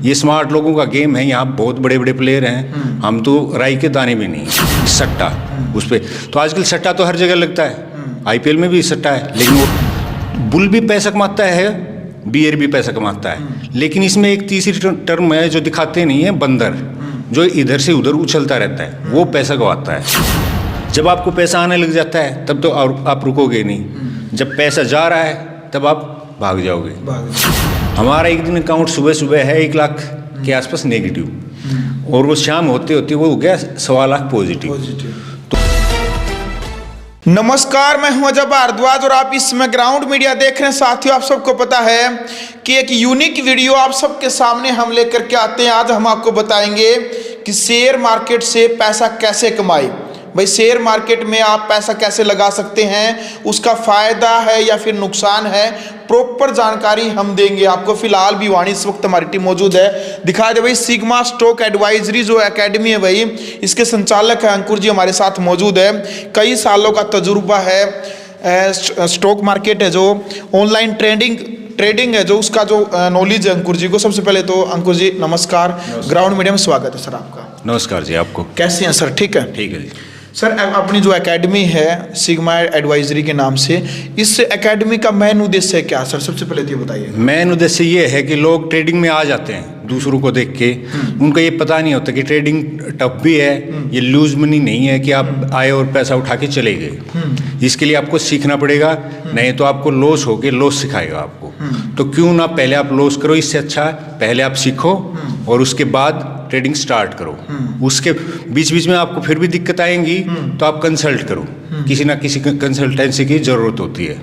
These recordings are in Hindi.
ये स्मार्ट लोगों का गेम है। यहाँ बहुत बड़े बड़े प्लेयर हैं, हम तो राई के दाने भी नहीं। सट्टा उस पर तो आजकल सट्टा तो हर जगह लगता है, आईपीएल में भी सट्टा है, लेकिन वो बुल भी पैसा कमाता है, बियर भी पैसा कमाता है। लेकिन इसमें एक तीसरी टर्म है जो दिखाते नहीं है, बंदर, जो इधर से उधर उछलता रहता है, वो पैसा गवाता है। जब आपको पैसा आने लग जाता है तब तो आप रुकोगे नहीं, जब पैसा जा रहा है तब आप भाग जाओगे। हमारा एक दिन अकाउंट सुबह सुबह है 1 लाख के आसपास नेगेटिव, और वो शाम होते होते वो हो गया 1.25 लाख पॉजिटिव। नमस्कार, मैं हूं अजय भारद्वाज और आप इस समय ग्राउंड मीडिया देख रहे हैं। साथियों, आप सबको पता है कि एक यूनिक वीडियो आप सबके सामने हम लेकर के आते हैं। आज हम आपको बताएंगे कि शेयर मार्केट से पैसा कैसे कमाएं। भाई, शेयर मार्केट में आप पैसा कैसे लगा सकते हैं, उसका फायदा है या फिर नुकसान है, प्रॉपर जानकारी हम देंगे आपको। फिलहाल भिवानी इस वक्त हमारी टीम मौजूद है। दिखा दे भाई, सिग्मा स्टॉक एडवाइजरी जो एकेडमी है भाई, इसके संचालक है अंकुर जी हमारे साथ मौजूद है। कई सालों का तजुर्बा है, स्टॉक मार्केट है जो ऑनलाइन ट्रेडिंग है जो उसका जो नॉलेज है अंकुर जी को। सबसे पहले तो अंकुर जी नमस्कार, ग्राउंड मीडिया में स्वागत है सर आपका। नमस्कार जी, आपको कैसे हैं सर? ठीक है, ठीक है जी। सर, अपनी जो एकेडमी है सिग्मा एडवाइजरी के नाम से, इस एकेडमी का मेन उद्देश्य क्या सर? सबसे पहले तो ये बताइए। मेन उद्देश्य ये है कि लोग ट्रेडिंग में आ जाते हैं दूसरों को देख के, उनको ये पता नहीं होता कि ट्रेडिंग टफ भी है, ये लूज मनी नहीं है कि आप आए और पैसा उठा के चले गए। इसके लिए आपको सीखना पड़ेगा, नहीं तो आपको लॉस हो के लॉस सिखाएगा आपको। तो क्यों ना पहले आप लॉस करो, इससे अच्छा पहले आप सीखो और उसके बाद ट्रेडिंग स्टार्ट करो। उसके बीच बीच में आपको फिर भी दिक्कत आएंगी तो आप कंसल्ट करो, किसी ना किसी कंसल्टेंसी की ज़रूरत होती है।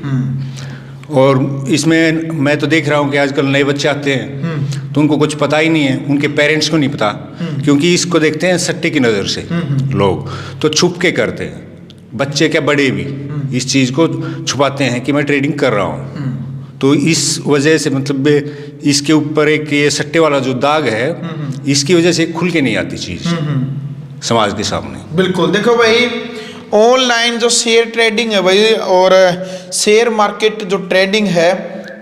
और इसमें मैं तो देख रहा हूँ कि आजकल नए बच्चे आते हैं तो उनको कुछ पता ही नहीं है, उनके पेरेंट्स को नहीं पता, क्योंकि इसको देखते हैं सट्टे की नज़र से लोग, तो छुप के करते हैं। बच्चे क्या बड़े भी इस चीज़ को छुपाते हैं कि मैं ट्रेडिंग कर रहा हूँ। तो इस वजह से मतलब इसके ऊपर एक ये सट्टे वाला जो दाग है, इसकी वजह से खुल के नहीं आती चीज़ समाज के सामने। बिल्कुल, देखो भाई, ऑनलाइन जो शेयर ट्रेडिंग है भाई, और शेयर मार्केट जो ट्रेडिंग है,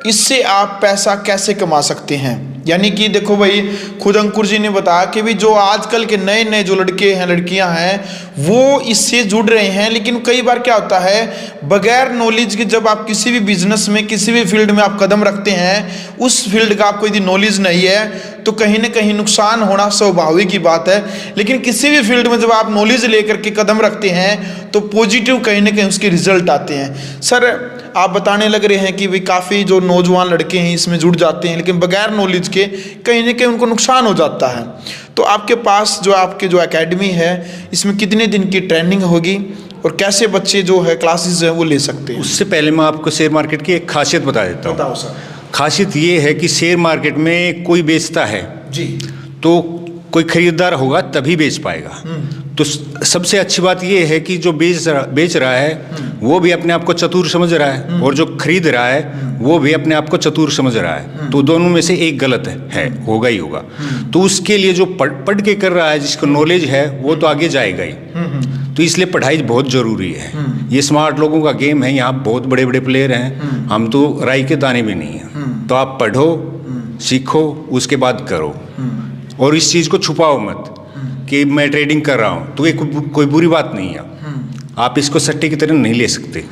इससे आप पैसा कैसे कमा सकते हैं। यानी कि देखो भाई, खुद अंकुर जी ने बताया कि भी जो आजकल के नए नए जो लड़के हैं लड़कियां हैं वो इससे जुड़ रहे हैं। लेकिन कई बार क्या होता है, बगैर नॉलेज के जब आप किसी भी बिजनेस में, किसी भी फील्ड में आप कदम रखते हैं, उस फील्ड का आपको यदि नॉलेज नहीं है तो कहीं ना कहीं नुकसान होना स्वाभाविक की बात है। लेकिन किसी भी फील्ड में जब आप नॉलेज लेकर के कदम रखते हैं तो पॉजिटिव कहीं ना कहीं उसके रिजल्ट आते हैं। सर, आप बताने लग रहे हैं कि भाई काफ़ी जो नौजवान लड़के हैं इसमें जुड़ जाते हैं, लेकिन बगैर नॉलेज के कहीं ना कहीं उनको नुकसान हो जाता है। तो आपके पास जो आपके जो एकेडमी है, इसमें कितने दिन की ट्रेनिंग होगी और कैसे बच्चे जो है क्लासेस है वो ले सकते हैं? उससे पहले मैं आपको शेयर मार्केट की एक खासियत बता देता हूँ। बताओ सर। खासियत ये है कि शेयर मार्केट में कोई बेचता है जी, तो कोई खरीदार होगा तभी बेच पाएगा। तो सबसे अच्छी बात यह है कि जो बेच रहा है वो भी अपने आप को चतुर समझ रहा है, और जो खरीद रहा है वो भी अपने आप को चतुर समझ रहा है। तो दोनों में से एक गलत है, होगा ही होगा। तो उसके लिए जो पढ़ के कर रहा है, जिसको नॉलेज है, वो तो आगे जाएगा ही। तो इसलिए पढ़ाई बहुत ज़रूरी है। ये स्मार्ट लोगों का गेम है, यहाँ बहुत बड़े बड़े प्लेयर हैं, हम तो राई के दाने भी नहीं हैं। तो आप पढ़ो, सीखो, उसके बाद करो, और इस चीज़ को छुपाओ मत कि मैं ट्रेडिंग कर रहा हूँ। तो ये कोई बुरी बात नहीं है, आप इसको सट्टे की तरह नहीं ले सकते।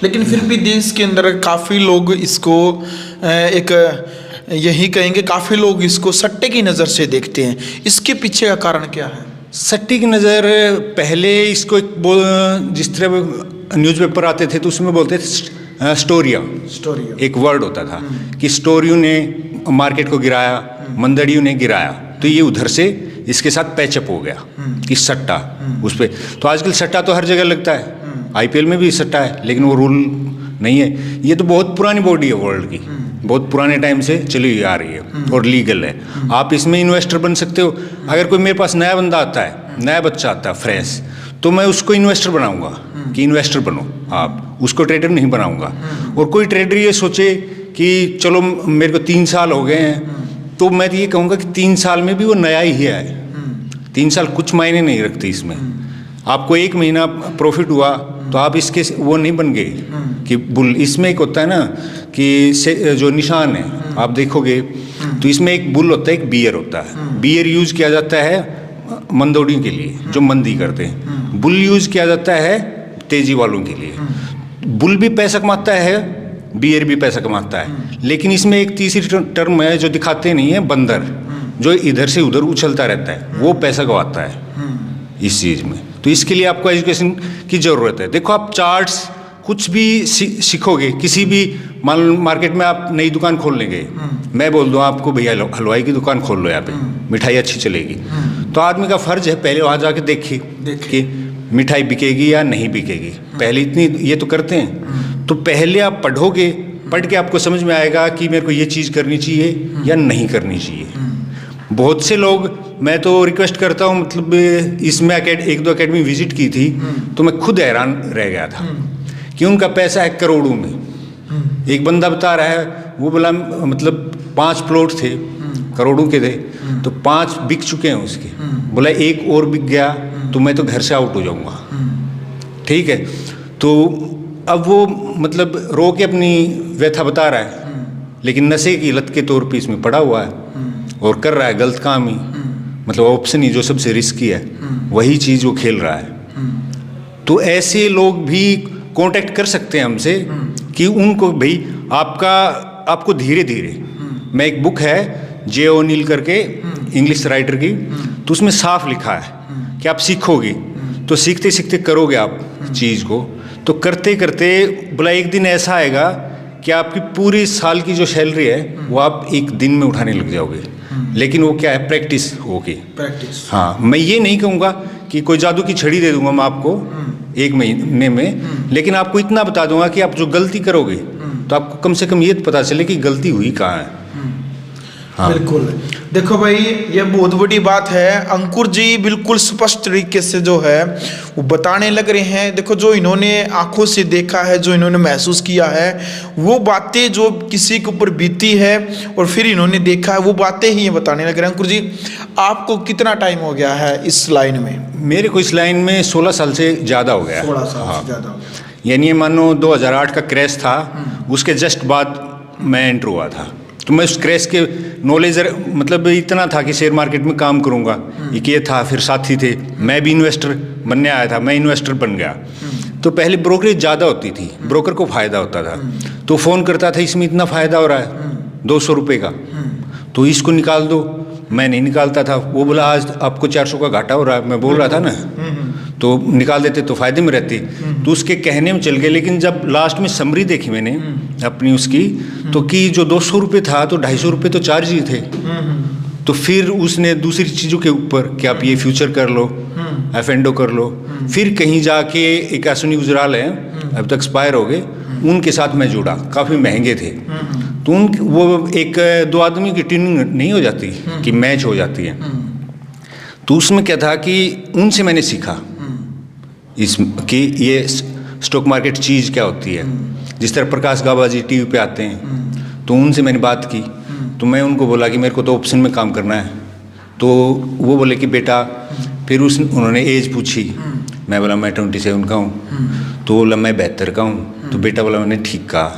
लेकिन फिर भी देश के अंदर काफ़ी लोग इसको एक यही कहेंगे, काफ़ी लोग इसको सट्टे की नज़र से देखते हैं। इसके पीछे का कारण क्या है? सट्टे की नज़र, पहले इसको जिस तरह न्यूज़पेपर आते थे तो उसमें बोलते थे स्टोरिया एक वर्ड होता था कि स्टोरियों ने मार्केट को गिराया, मंदड़ियों ने गिराया, तो ये उधर से इसके साथ पैचअप हो गया कि सट्टा उस पर। तो आजकल सट्टा तो हर जगह लगता है, आईपीएल में भी सट्टा है, लेकिन वो रूल नहीं है। ये तो बहुत पुरानी बॉडी है वर्ल्ड की, बहुत पुराने टाइम से चली आ रही है और लीगल है। आप इसमें इन्वेस्टर बन सकते हो। अगर कोई मेरे पास नया बंदा आता है, नया बच्चा आता है फ्रेश, तो मैं उसको इन्वेस्टर बनाऊंगा कि इन्वेस्टर बनो आप, उसको ट्रेडर नहीं बनाऊंगा। और कोई ट्रेडर ये सोचे कि चलो मेरे को 3 साल हो गए हैं, तो मैं तो ये कहूँगा कि 3 साल में भी वो नया ही है। 3 साल कुछ मायने नहीं रखते इसमें। आपको 1 महीना प्रॉफिट हुआ तो आप इसके वो नहीं बन गए कि बुल। इसमें एक होता है ना कि जो निशान है, आप देखोगे तो इसमें एक बुल होता है, एक बियर होता है। बियर यूज किया जाता है मंदोड़ी के लिए, जो मंदी करते हैं। बुल यूज किया जाता है तेजी वालों के लिए। बुल भी पैसा कमाता है, बियर भी पैसा कमाता है, लेकिन इसमें एक तीसरी टर्म है जो दिखाते नहीं है, बंदर, जो इधर से उधर उछलता रहता है, वो पैसा गवाता है इस चीज़ में। तो इसके लिए आपको एजुकेशन की ज़रूरत है। देखो, आप चार्ट्स कुछ भी सीखोगे, किसी भी मार्केट में आप नई दुकान खोलने गए, मैं बोल दूँ आपको भैया हलवाई की दुकान खोल लो, यहाँ पे मिठाई अच्छी चलेगी, तो आदमी का फर्ज है पहले वहाँ जाके देखे कि मिठाई बिकेगी या नहीं बिकेगी। पहले इतनी ये तो करते हैं। तो पहले आप पढ़ोगे, पढ़ के आपको समझ में आएगा कि मेरे को ये चीज़ करनी चाहिए या नहीं करनी चाहिए। बहुत से लोग, मैं तो रिक्वेस्ट करता हूँ, मतलब इसमें एक दो एकेडमी विजिट की थी तो मैं खुद हैरान रह गया था कि उनका पैसा है करोड़ों में। एक बंदा बता रहा है, वो बोला मतलब 5 प्लॉट थे, करोड़ों के थे, तो 5 बिक चुके हैं उसके। बोला एक और बिक गया तो मैं तो घर से आउट हो जाऊंगा। ठीक है, तो अब वो मतलब रो के अपनी व्यथा बता रहा है, लेकिन नशे की लत के तौर पे इसमें पड़ा हुआ है और कर रहा है गलत काम ही। मतलब ऑप्शन ही जो सबसे रिस्की है, वही चीज़ वो खेल रहा है। तो ऐसे लोग भी कांटेक्ट कर सकते हैं हमसे कि उनको भाई आपको धीरे धीरे, मैं एक बुक है जे ओनील करके, इंग्लिश राइटर की, तो उसमें साफ लिखा है कि आप सीखोगे तो सीखते सीखते करोगे आप चीज़ को, तो करते करते बोला एक दिन ऐसा आएगा कि आपकी पूरी साल की जो सैलरी है वो आप एक दिन में उठाने लग जाओगे। लेकिन वो क्या है, प्रैक्टिस होगी। प्रैक्टिस, हाँ। मैं ये नहीं कहूँगा कि कोई जादू की छड़ी दे दूंगा मैं आपको 1 महीने में, लेकिन आपको इतना बता दूंगा कि आप जो गलती करोगे तो आपको कम से कम ये पता चले कि गलती हुई कहाँ है। हाँ। बिल्कुल, देखो भाई, ये बहुत बड़ी बात है। अंकुर जी बिल्कुल स्पष्ट तरीके से जो है वो बताने लग रहे हैं। देखो, जो इन्होंने आंखों से देखा है, जो इन्होंने महसूस किया है, वो बातें जो किसी के ऊपर बीती है और फिर इन्होंने देखा है, वो बातें ही ये बताने लग रहे हैं। अंकुर जी, आपको कितना टाइम हो गया है इस लाइन में? मेरे को इस लाइन में 16 साल से ज़्यादा हो गया। 16 साल से ज़्यादा हो गया। यानी मानो 2008 का क्रैश था, उसके जस्ट बाद मैं एंटर हुआ था। तो मैं उस क्रैश के नॉलेज मतलब इतना था कि शेयर मार्केट में काम करूंगा, एक ये था। फिर साथी थे, मैं भी इन्वेस्टर बनने आया था, मैं इन्वेस्टर बन गया। तो पहले ब्रोकरेज ज़्यादा होती थी, ब्रोकर को फ़ायदा होता था, तो फ़ोन करता था इसमें इतना फ़ायदा हो रहा है 200 रुपये का, तो इसको निकाल दो। मैं नहीं निकालता था। वो बोला आज आपको 400 का घाटा हो रहा है, मैं बोल रहा था ना, तो निकाल देते तो फ़ायदे में रहते। तो उसके कहने में चल गए। लेकिन जब लास्ट में समरी देखी मैंने अपनी उसकी, तो कि जो 200 रुपये था तो 250 रुपये तो चार्ज ही थे। तो फिर उसने दूसरी चीज़ों के ऊपर कि आप ये फ्यूचर कर लो, F&O कर लो। फिर कहीं जाके एक अश्विनी गुजराल है, अब तक एक्सपायर हो गए, उनके साथ मैं जुड़ा, काफ़ी महंगे थे। तो वो 1-2 आदमी की ट्रेनिंग नहीं हो जाती कि मैच हो जाती है। तो उसमें क्या था कि उनसे मैंने सीखा कि ये स्टॉक मार्केट चीज़ क्या होती है। जिस तरह प्रकाश गाबा जी टीवी पे आते हैं, तो उनसे मैंने बात की। तो मैं उनको बोला कि मेरे को तो ऑप्शन में काम करना है। तो वो बोले कि बेटा, फिर उन्होंने एज पूछी। मैं बोला मैं 27 का हूँ। तो बोला मैं 72 का हूँ। तो बेटा बोला मैंने ठीक कहा।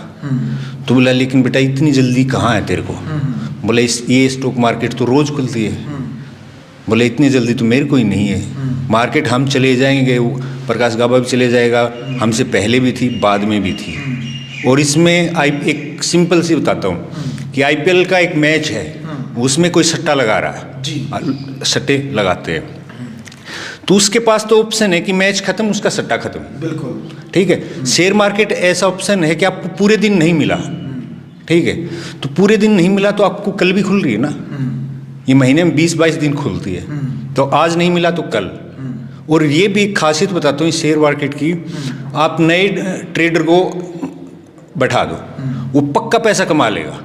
तो बोला लेकिन बेटा इतनी जल्दी कहाँ है तेरे को? बोले ये स्टॉक मार्केट तो रोज़ खुलती है। बोले इतनी जल्दी तो मेरे को ही नहीं है। मार्केट हम चले जाएंगे, प्रकाश गाबा भी चले जाएगा, हमसे पहले भी थी, बाद में भी थी। और इसमें एक सिंपल सी बताता हूँ कि IPL का एक मैच है, उसमें कोई सट्टा लगा रहा है, सट्टे लगाते हैं, तो उसके पास तो ऑप्शन है कि मैच खत्म, उसका सट्टा खत्म। बिल्कुल ठीक है। शेयर मार्केट ऐसा ऑप्शन है कि आपको पूरे दिन नहीं मिला, ठीक है, तो पूरे दिन नहीं मिला तो आपको कल भी खुल रही है ना। ये महीने में 20-22 दिन खुलती है, तो आज नहीं मिला तो कल। और ये भी एक खासियत बताता हूँ शेयर मार्केट की, आप नए ट्रेडर को बैठा दो, वो पक्का पैसा कमा लेगा।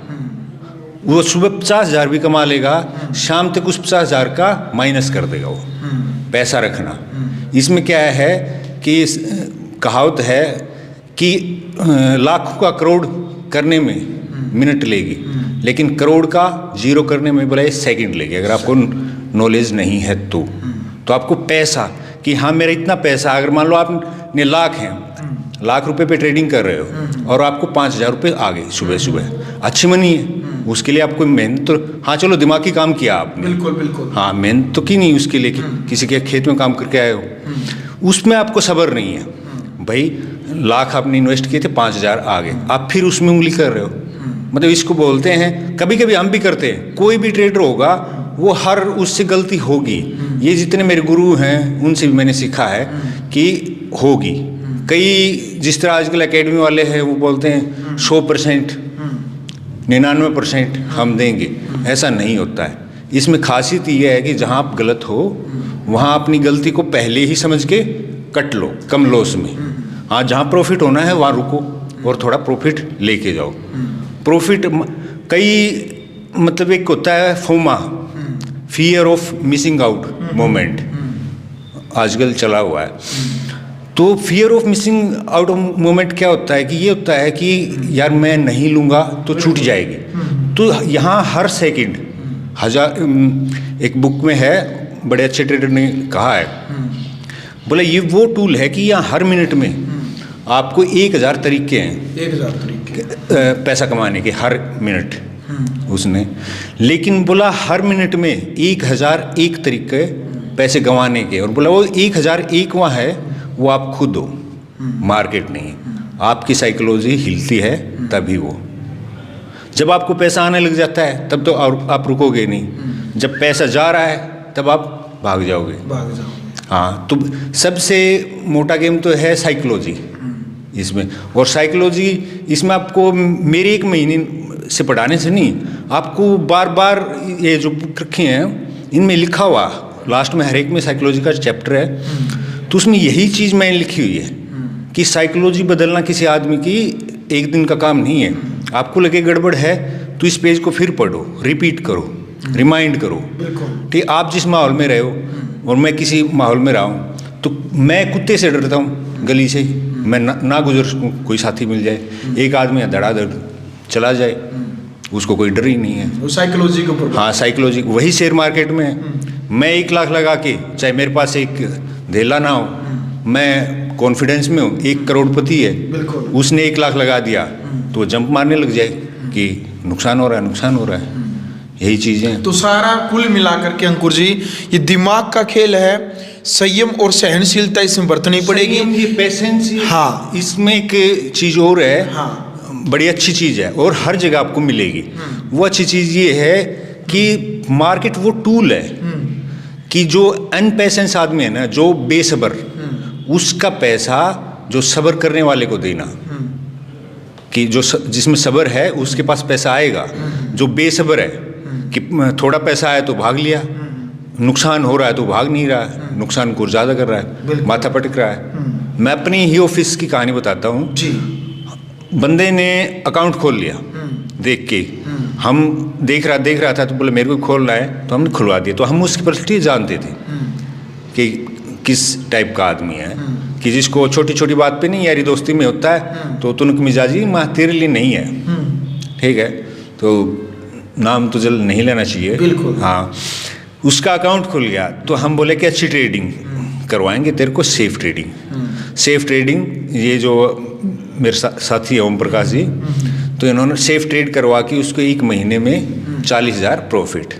वो सुबह 50,000 भी कमा लेगा, शाम तक उस 50,000 का माइनस कर देगा। वो पैसा रखना। इसमें क्या है कि कहावत है कि लाखों का करोड़ करने में मिनट लेगी, लेकिन करोड़ का जीरो करने में बोला 1 सेकंड लेगी। अगर आपको नॉलेज नहीं है तो आपको पैसा कि हाँ मेरा इतना पैसा, अगर मान लो आपने लाख रुपए पे ट्रेडिंग कर रहे हो और आपको 5,000 रुपये आ गए सुबह सुबह, अच्छी मनी है, उसके लिए आपको मेहनत तो, हाँ चलो दिमागी काम किया आपने, बिल्कुल बिल्कुल, हाँ मेहनत तो की नहीं उसके लिए कि किसी के खेत में काम करके आए हो, उसमें आपको सब्र नहीं है। भाई लाख आपने इन्वेस्ट किए थे, 5,000 आ गए, आप फिर उसमें उंगली कर रहे हो। मतलब इसको बोलते हैं, कभी कभी हम भी करते हैं, कोई भी ट्रेडर होगा वो हर उससे गलती होगी। ये जितने मेरे गुरु हैं उनसे भी मैंने सीखा है कि होगी। कई जिस तरह आजकल एकेडमी वाले हैं वो बोलते हैं 100%, 99% हम देंगे, ऐसा नहीं होता है। इसमें खासियत ये है कि जहाँ आप गलत हो वहाँ अपनी गलती को पहले ही समझ के कट लो, कम लॉस में। हाँ, जहाँ प्रॉफिट होना है वहाँ रुको और थोड़ा प्रॉफिट लेके जाओ। प्रॉफिट कई मतलब एक होता है FOMO, fear of missing out moment, आजकल चला हुआ है। तो fear of missing out moment क्या होता है कि ये होता है कि यार मैं नहीं लूँगा तो छूट जाएगी। तो यहाँ हर सेकंड एक बुक में है, बड़े अच्छे ट्रेडर ने कहा है, बोला ये वो टूल है कि यहाँ हर मिनट में आपको 1,000 तरीके हैं, 1,000 तरीके पैसा कमाने के, हर मिनट उसने। लेकिन बोला हर मिनट में 1,001 तरीके पैसे गंवाने के, और बोला वो 1,001वां है वो आप खुद हो, मार्केट नहीं। आपकी साइकोलॉजी हिलती है तभी वो, जब आपको पैसा आने लग जाता है तब तो आप रुकोगे नहीं, जब पैसा जा रहा है तब आप भाग जाओगे। हाँ, तो सबसे मोटा गेम तो है साइकोलॉजी इसमें। और साइकोलॉजी इसमें आपको मेरे 1 महीने से पढ़ाने से नहीं, आपको बार बार ये जो बुक रखे हैं इनमें लिखा हुआ, लास्ट में हर एक में साइकोलॉजी का चैप्टर है, तो उसमें यही चीज़ मैंने लिखी हुई है कि साइकोलॉजी बदलना किसी आदमी की एक दिन का काम नहीं है। आपको लगे गड़बड़ है तो इस पेज को फिर पढ़ो, रिपीट करो, रिमाइंड करो। ठीक, आप जिस माहौल में रहे हो और मैं किसी माहौल में रहा हूँ, तो मैं कुत्ते से डरता हूँ, गली से मैं ना गुजर सकूँ, कोई साथी मिल जाए, एक आदमी धड़ाधड़ चला जाए, उसको कोई डर ही नहीं है। वो साइकोलॉजी के ऊपर। हाँ, साइकोलॉजी वही शेयर मार्केट में है। मैं 1 लाख लगा के, चाहे मेरे पास एक धेला ना हो, मैं कॉन्फिडेंस में हूँ, 1 करोड़पति है, उसने 1 लाख लगा दिया तो जंप मारने लग जाए कि नुकसान हो रहा है, नुकसान हो रहा है। यही चीज़ें तो सारा कुल मिलाकर के अंकुर जी ये दिमाग का खेल है, संयम और सहनशीलता इसमें बरतनी पड़ेगी, ये पेशेंस। हाँ, इसमें एक चीज़ और है, हाँ, बड़ी अच्छी चीज़ है और हर जगह आपको मिलेगी। वो अच्छी चीज़ ये है कि मार्केट वो टूल है कि जो अनपेशेंस आदमी है ना, जो बेसबर, उसका पैसा जो सब्र करने वाले को देना, कि जो जिसमें सब्र है उसके पास पैसा आएगा। जो बेसब्र है कि थोड़ा पैसा आया तो भाग लिया, नुकसान हो रहा है तो भाग नहीं रहा है, नुकसान को ज़्यादा कर रहा है, माथा पटक रहा है। मैं अपनी ही ऑफिस की कहानी बताता हूँ जी। बंदे ने अकाउंट खोल लिया देख के, हम देख रहा था तो बोले मेरे को खोलना है, तो हमने खुलवा दिया। तो हम उसकी पर्सनैलिटी जानते थे कि किस टाइप का आदमी है, कि जिसको छोटी छोटी बात पे नहीं यारी दोस्ती में होता है तो तुनक मिजाजी माँ तेरे लिए नहीं है, ठीक है, तो नाम तो जल नहीं लेना चाहिए, बिल्कुल। हाँ, उसका अकाउंट खुल गया तो हम बोले कि अच्छी ट्रेडिंग करवाएंगे तेरे को, सेफ ट्रेडिंग। सेफ ट्रेडिंग, ये जो मेरे साथी है ओम प्रकाश जी, तो इन्होंने सेफ ट्रेड करवा के उसको 1 महीने में 40,000 प्रॉफिट,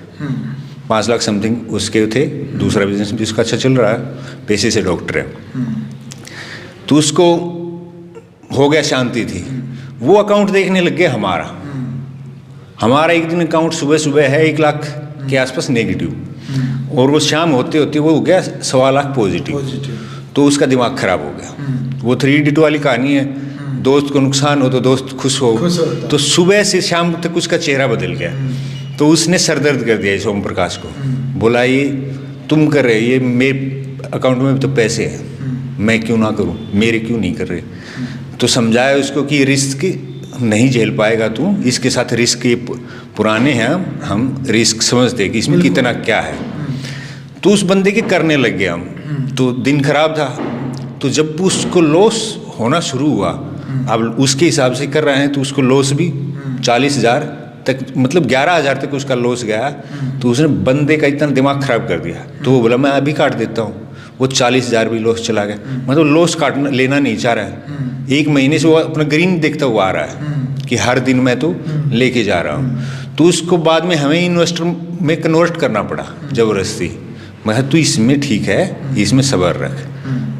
5 लाख समथिंग उसके थे। दूसरा बिजनेस भी उसका अच्छा चल रहा है, पेशे से डॉक्टर है, तो उसको हो गया, शांति थी। वो अकाउंट देखने लग गया हमारा एक दिन अकाउंट सुबह है 1 लाख के आसपास नेगेटिव, और वो शाम होते होते वो हो गया 1.25 लाख पॉजिटिव। तो उसका दिमाग खराब हो गया। वो 3 डिजिट वाली कहानी है, दोस्त को नुकसान हो तो दोस्त खुश हो, तो सुबह से शाम तक उसका चेहरा बदल गया। तो उसने सरदर्द कर दिया इस ओम प्रकाश को, बोला ये तुम कर रहे, ये मेरे अकाउंट में तो पैसे हैं, मैं क्यों ना करूं, मेरे क्यों नहीं कर रहे। तो समझाया उसको कि रिस्क नहीं झेल पाएगा तू, इसके साथ रिस्क ये पुराने हैं, हम रिस्क समझते हैं कि इसमें कितना क्या है। तो उस बंदे के करने लग गए हम। तो दिन खराब था, तो जब उसको लॉस होना शुरू हुआ, अब उसके हिसाब से कर रहे हैं तो उसको लॉस भी 40,000 तक, मतलब 11,000 तक उसका लॉस गया। तो उसने बंदे का इतना दिमाग खराब कर दिया, तो वो बोला मैं अभी काट देता हूँ। वो 40,000 भी लॉस चला गया, मतलब लॉस काटना लेना नहीं चाह रहा है। 1 महीने से वो अपना ग्रीन देखता हुआ आ रहा है कि हर दिन मैं तो लेके जा रहा हूँ। तो उसको बाद में हमें इन्वेस्टर में कन्वर्ट करना पड़ा ज़बरदस्ती। मैं तू इसमें ठीक है, इसमें सब्र रख,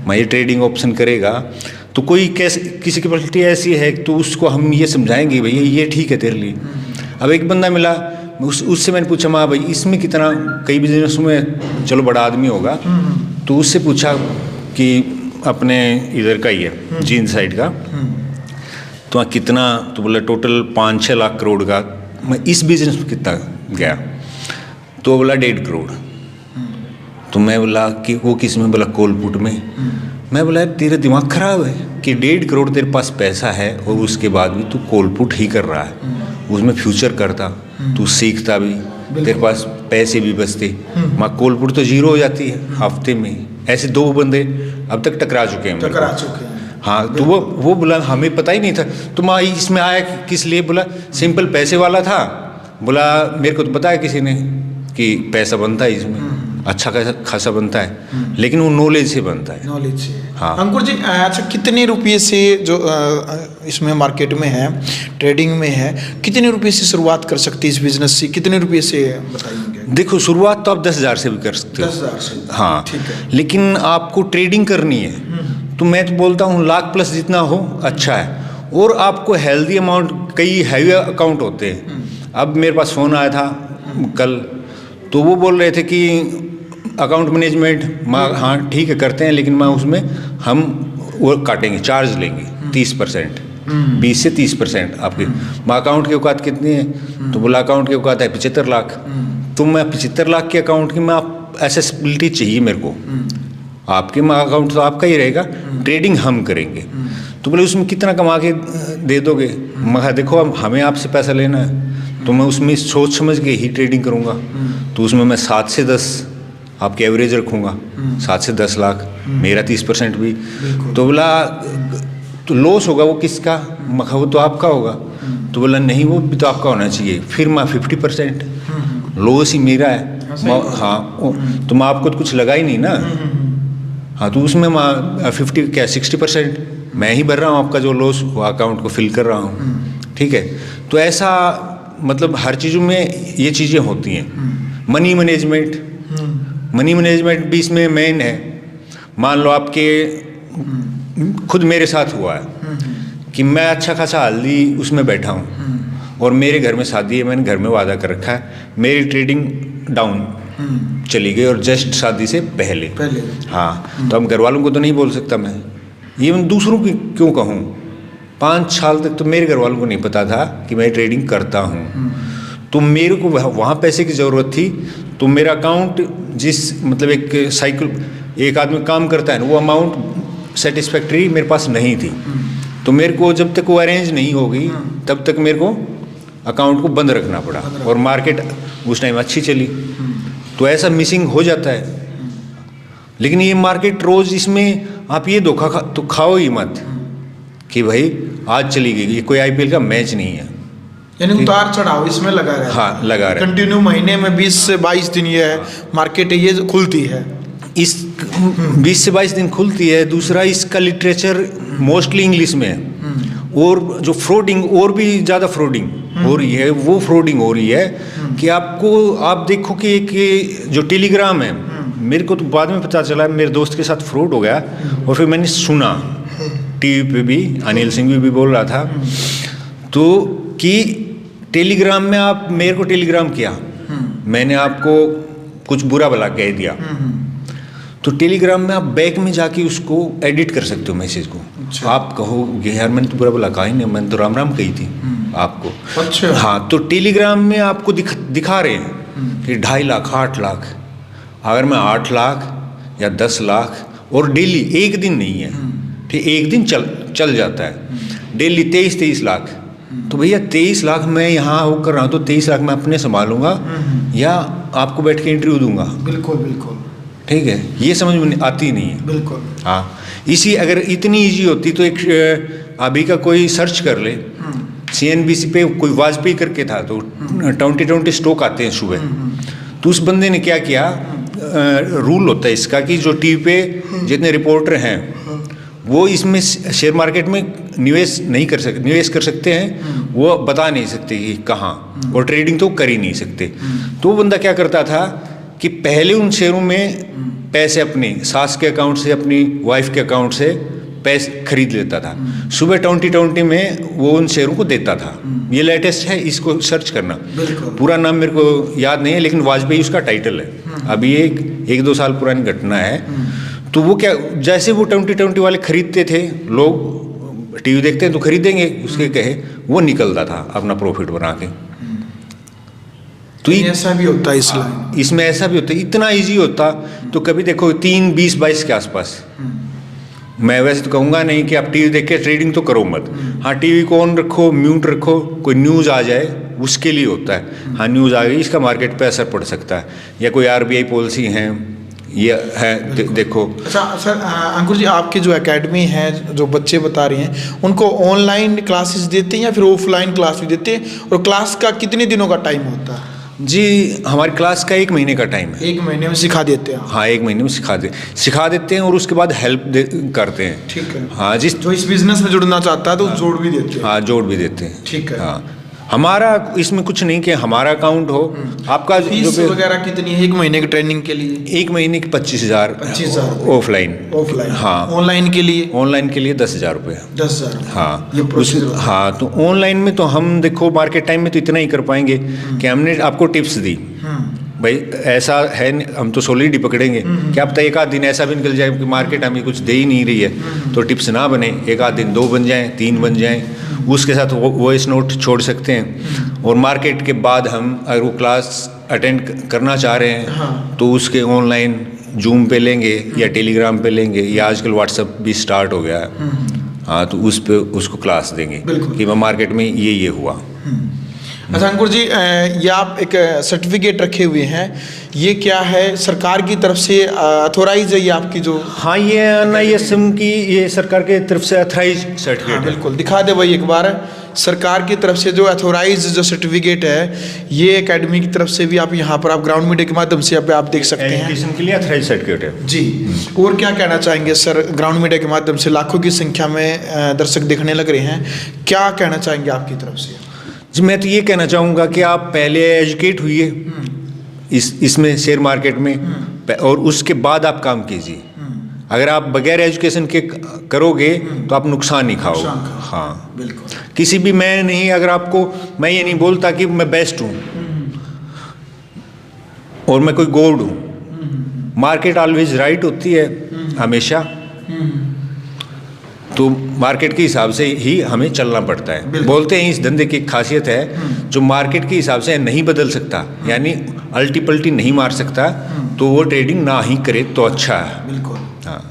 मैं ये ट्रेडिंग ऑप्शन करेगा तो कोई कैसे किसी की परिस्थिति ऐसी है तो उसको हम ये समझाएंगे भैया ये ठीक है तेरे लिए। अब एक बंदा मिला, उससे मैंने पूछा माँ भाई इसमें कितना, कई बिजनेस में चलो बड़ा आदमी होगा, तो उससे पूछा कि अपने इधर का ही है जींद साइड का, तो वहाँ कितना, तो बोला टोटल 5-6 लाख करोड़ का। मैं इस बिजनेस में कितना गया, तो बोला 1.5 करोड़। तो मैं बोला कि वो किस में, बोला कोलपुट में। मैं बोला तेरा दिमाग खराब है कि 1.5 करोड़ तेरे पास पैसा है और उसके बाद भी तू कोलपुट ही कर रहा है, उसमें फ्यूचर करता, तू सीखता भी, तेरे पास पैसे भी बचते। माँ कोलपुट तो जीरो हो जाती है हफ्ते में। ऐसे 2 बंदे अब तक टकरा चुके हैं। हाँ, तो वो बोला हमें पता ही नहीं था। तो माँ इसमें आया किस लिए, बोला सिंपल पैसे वाला था, बोला मेरे को तो बताया किसी ने कि पैसा बनता है इसमें, अच्छा खासा बनता है, लेकिन वो नॉलेज से बनता है। नॉलेज से। हाँ अंकुर जी, अच्छा कितने रुपये से जो इसमें मार्केट में है, ट्रेडिंग में है, कितने रुपये से शुरुआत कर सकती है इस बिजनेस से, कितने रुपये से बताइएगा? देखो शुरुआत तो आप 10,000 से भी कर सकते हो। 10,000 से? हाँ ठीक है। लेकिन आपको ट्रेडिंग करनी है तो मैं तो बोलता हूँ लाख प्लस जितना हो अच्छा है। और आपको हेल्दी अमाउंट, कई हैवी अकाउंट होते हैं। अब मेरे पास फ़ोन आया था कल, तो वो बोल रहे थे कि अकाउंट मैनेजमेंट हाँ ठीक है करते हैं, लेकिन मैं उसमें हम वो काटेंगे, चार्ज लेंगे 30%, 20 से 30% आपके। अकाउंट की औकात कितनी है, तो बोला अकाउंट की औकात है 75 लाख। तो मैं 75 लाख के अकाउंट की मैं एसेसिबिलिटी चाहिए मेरे को, आपके अकाउंट तो आपका ही रहेगा, ट्रेडिंग हम करेंगे। तो बोले उसमें कितना कमा के दे दोगे? मैं देखो हमें आपसे पैसा लेना है तो मैं उसमें सोच समझ के ही ट्रेडिंग करूँगा। तो उसमें मैं 7 से 10 आपके एवरेज रखूँगा, 7 से 10 लाख, मेरा 30% भी। तो बोला तो लॉस होगा वो किसका? मखा वो तो आपका होगा। तो बोला नहीं वो भी तो आपका होना चाहिए। फिर मैं 50%, लॉस ही मेरा है। हाँ तो मैं आपको तो कुछ लगा ही नहीं ना। हाँ तो उसमें मैं 60% मैं ही भर रहा हूँ, आपका जो लॉस वो अकाउंट को फिल कर रहा हूँ। ठीक है, तो ऐसा मतलब हर चीज़ों में ये चीज़ें होती हैं। मनी मैनेजमेंट भी इसमें मेन है। मान लो आपके खुद मेरे साथ हुआ है कि मैं अच्छा खासा हल्दी उसमें बैठा हूँ और मेरे घर में शादी है, मैंने घर में वादा कर रखा है, मेरी ट्रेडिंग डाउन चली गई और जस्ट शादी से पहले। हाँ तो अब घर वालों को तो नहीं बोल सकता मैं, इवन दूसरों की क्यों कहूँ। 5 साल तक तो मेरे घर वालों को नहीं पता था कि मैं ट्रेडिंग करता हूँ। तो मेरे को वहाँ पैसे की ज़रूरत थी, तो मेरा अकाउंट जिस मतलब एक साइकिल एक आदमी काम करता है ना, वो अमाउंट सेटिस्फैक्ट्री मेरे पास नहीं थी। तो मेरे को जब तक वो अरेंज नहीं होगी तब तक मेरे को अकाउंट को बंद रखना पड़ा। और मार्केट उस टाइम अच्छी चली, तो ऐसा मिसिंग हो जाता है। लेकिन ये मार्केट रोज़, इसमें आप ये धोखा तो खाओ ही मत कि भाई आज चली गई। ये कोई IPL का मैच नहीं है, यानी उतार चढ़ाव इसमें लगा रहता है। हाँ लगा रहा है कंटिन्यू। महीने में 20 से 22 दिन ये मार्केट ये खुलती है, इस 20 से 22 दिन खुलती है। दूसरा इसका लिटरेचर मोस्टली इंग्लिश में है, और जो फ्रॉडिंग और भी ज़्यादा फ्रॉडिंग हो रही है, वो फ्रॉडिंग हो रही है कि आप देखो कि एक जो टेलीग्राम है, मेरे को तो बाद में पता चला मेरे दोस्त के साथ फ्रॉड हो गया। और फिर मैंने सुना टीवी पे भी, अनिल सिंह भी बोल रहा था तो कि टेलीग्राम में आप मेरे को टेलीग्राम किया, मैंने आपको कुछ बुरा भला कह दिया, तो टेलीग्राम में आप बैक में जाके उसको एडिट कर सकते हो मैसेज को। अच्छा। आप कहोगे यार मैंने तो बुरा भला कहा ही नहीं, मैंने तो राम राम कही थी आपको। अच्छा। हाँ तो टेलीग्राम में आपको दिखा रहे हैं कि 2.5 लाख 8 लाख। अगर मैं 8 लाख या 10 लाख और डेली, एक दिन नहीं है, फिर एक दिन चल जाता है, डेली 23 लाख, तो भैया 23 लाख मैं यहाँ वो कर रहा हूँ, तो 23 लाख मैं अपने संभालूंगा या आपको बैठ के इंटरव्यू दूंगा? बिल्कुल बिल्कुल। ठीक है, ये समझ में आती नहीं है। बिल्कुल। हाँ, इसी अगर इतनी इजी होती तो एक अभी का कोई सर्च कर ले, CNBC पे कोई वाजपेयी करके था, तो 20 स्टॉक आते हैं सुबह। तो उस बंदे ने क्या किया, रूल होता है इसका कि जो टीवी पे जितने रिपोर्टर हैं वो इसमें शेयर मार्केट में निवेश नहीं कर सकते, निवेश कर सकते हैं वो बता नहीं सकते कि कहाँ, और ट्रेडिंग तो कर ही नहीं सकते। तो वो बंदा क्या करता था कि पहले उन शेयरों में पैसे अपने सास के अकाउंट से, अपनी वाइफ के अकाउंट से पैसे खरीद लेता था। सुबह 2020 में वो उन शेयरों को देता था। ये लेटेस्ट है, इसको सर्च करना। पूरा नाम मेरे को याद नहीं है, लेकिन वाजपेयी उसका टाइटल है। अभी एक 2 साल पुरानी घटना है। तो वो क्या, जैसे वो 2020 वाले खरीदते थे, लोग टीवी देखते हैं तो खरीदेंगे उसके कहे, वो निकलता था अपना प्रॉफिट बना के। तो ऐसा भी होता है इसमें ऐसा भी होता है। इतना इजी होता तो कभी देखो 3, 20, 22 के आसपास। मैं वैसे तो कहूँगा नहीं कि आप टीवी देख के ट्रेडिंग तो करो मत। हाँ, टीवी को ऑन रखो, म्यूट रखो, कोई न्यूज़ आ जाए उसके लिए होता है। हाँ, न्यूज़ आ गई, इसका मार्केट पे असर पड़ सकता है, या कोई RBI पॉलिसी है, ये है देखो। अच्छा सर, अंकुर जी, आपकी जो एकेडमी है, जो बच्चे बता रहे हैं, उनको ऑनलाइन क्लासेस देते हैं या फिर ऑफलाइन क्लास भी देते हैं, और क्लास का कितने दिनों का टाइम होता है? जी, हमारी क्लास का 1 महीने का टाइम है। 1 महीने में सिखा देते हैं? हाँ, 1 महीने में सिखा देते हैं, और उसके बाद हेल्प करते हैं। ठीक है। हाँ, जो इस बिजनेस में जुड़ना चाहता है तो जोड़ भी देते हैं? हाँ, जोड़ भी देते हैं। ठीक है। हाँ, हमारा इसमें कुछ नहीं कि हमारा अकाउंट हो। आपका फीस वगैरह कितनी है 1 महीने की ट्रेनिंग के लिए? 1 महीने की 25,000 ऑफलाइन। हाँ, ऑनलाइन के लिए? ऑनलाइन के लिए 10,000 रुपये। 10,000? हाँ, हाँ, तो ऑनलाइन में तो हम देखो मार्केट टाइम में तो इतना ही कर पाएंगे कि हमने आपको टिप्स दी, भाई ऐसा है, हम तो सॉलिड ही पकड़ेंगे। क्या पता 1 आध दिन ऐसा भी निकल जाए कि मार्केट हमें कुछ दे ही नहीं रही है, तो टिप्स ना बने, 1 आध दिन 2 बन जाएं, 3 बन जाएं, उसके साथ वॉइस नोट छोड़ सकते हैं। और मार्केट के बाद हम अगर वो क्लास अटेंड करना चाह रहे हैं तो उसके ऑनलाइन जूम पे लेंगे या टेलीग्राम पे लेंगे, या आजकल व्हाट्सएप भी स्टार्ट हो गया है। हाँ, तो उस पे उसको क्लास देंगे कि मैं मार्केट में ये हुआ। अच्छा अंकुर जी, ये आप एक सर्टिफिकेट रखे हुए हैं, ये क्या है? सरकार की तरफ से अथोराइज है ये आपकी जो? हाँ, ये NISM की, ये सरकार की तरफ से अथोराइज सर्टिफिकेट। हाँ, बिल्कुल दिखा दे भाई एक बार। सरकार की तरफ से जो अथोराइज जो सर्टिफिकेट है, ये एकेडमी की तरफ से भी आप यहाँ पर आप ग्राउंड मीडिया के माध्यम से आप देख सकते हैं। एजुकेशन के लिए अथोराइज सर्टिफिकेट है जी। और क्या कहना चाहेंगे सर, ग्राउंड मीडिया के माध्यम से लाखों की संख्या में दर्शक देखने लग रहे हैं, क्या कहना चाहेंगे आपकी तरफ से? जी, मैं तो ये कहना चाहूँगा कि आप पहले एजुकेट हुइए इसमें, शेयर मार्केट में, और उसके बाद आप काम कीजिए। अगर आप बगैर एजुकेशन के करोगे तो आप नुकसान ही खाओगे। हाँ, बिल्कुल। किसी भी, मैं नहीं, अगर आपको, मैं ये नहीं बोलता कि मैं बेस्ट हूँ और मैं कोई गोल्ड हूँ। मार्केट ऑलवेज राइट होती है हमेशा, तो मार्केट के हिसाब से ही हमें चलना पड़ता है। बोलते हैं इस धंधे की खासियत है, जो मार्केट के हिसाब से नहीं बदल सकता, यानी अल्टी पल्टी नहीं मार सकता, तो वो ट्रेडिंग ना ही करे तो अच्छा है। बिल्कुल। हाँ,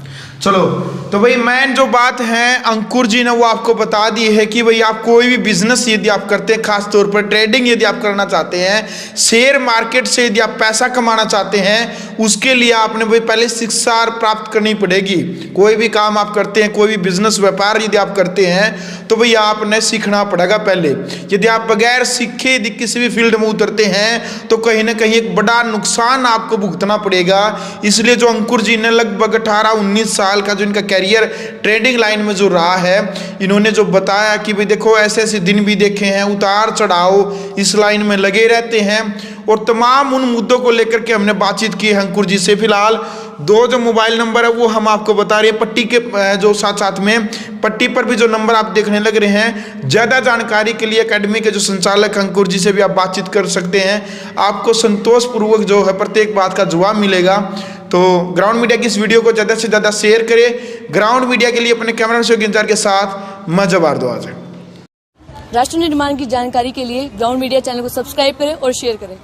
चलो, तो भाई मेन जो बात है अंकुर जी ने वो आपको बता दी है कि भाई आप कोई भी बिजनेस यदि आप करते हैं, खास तौर पर ट्रेडिंग यदि आप करना चाहते हैं, शेयर मार्केट से यदि आप पैसा कमाना चाहते हैं, उसके लिए आपने भाई पहले शिक्षा प्राप्त करनी पड़ेगी। कोई भी काम आप करते हैं, कोई भी बिजनेस व्यापार यदि आप करते हैं, तो भाई आपने सीखना पड़ेगा पहले। यदि आप बगैर सीखे यदि किसी भी फील्ड में उतरते हैं तो कहीं ना कहीं एक बड़ा नुकसान आपको भुगतना पड़ेगा। इसलिए जो अंकुर जी ने लगभग 18-19 साल का जो इनका कैरियर ट्रेडिंग लाइन में जो रहा है, इन्होंने जो बताया कि भाई देखो ऐसे ऐसे दिन भी देखे हैं, उतार चढ़ाव इस लाइन में लगे रहते हैं, और तमाम उन मुद्दों को लेकर के हमने बातचीत की है अंकुर जी से। फिलहाल 2 जो मोबाइल नंबर है वो हम आपको बता रहे हैं, पट्टी के जो साथ साथ में पट्टी पर भी जो नंबर आप देखने लग रहे हैं। ज़्यादा जानकारी के लिए एकेडमी के जो संचालक अंकुर जी से भी आप बातचीत कर सकते हैं। आपको संतोषपूर्वक जो है प्रत्येक बात का जवाब मिलेगा। तो ग्राउंड मीडिया की इस वीडियो को ज़्यादा से ज़्यादा शेयर करें। ग्राउंड मीडिया के लिए अपने कैमरा से इंतजार के साथ मैं जवार दो। आज राष्ट्र निर्माण की जानकारी के लिए ग्राउंड मीडिया चैनल को सब्सक्राइब करें और शेयर करें।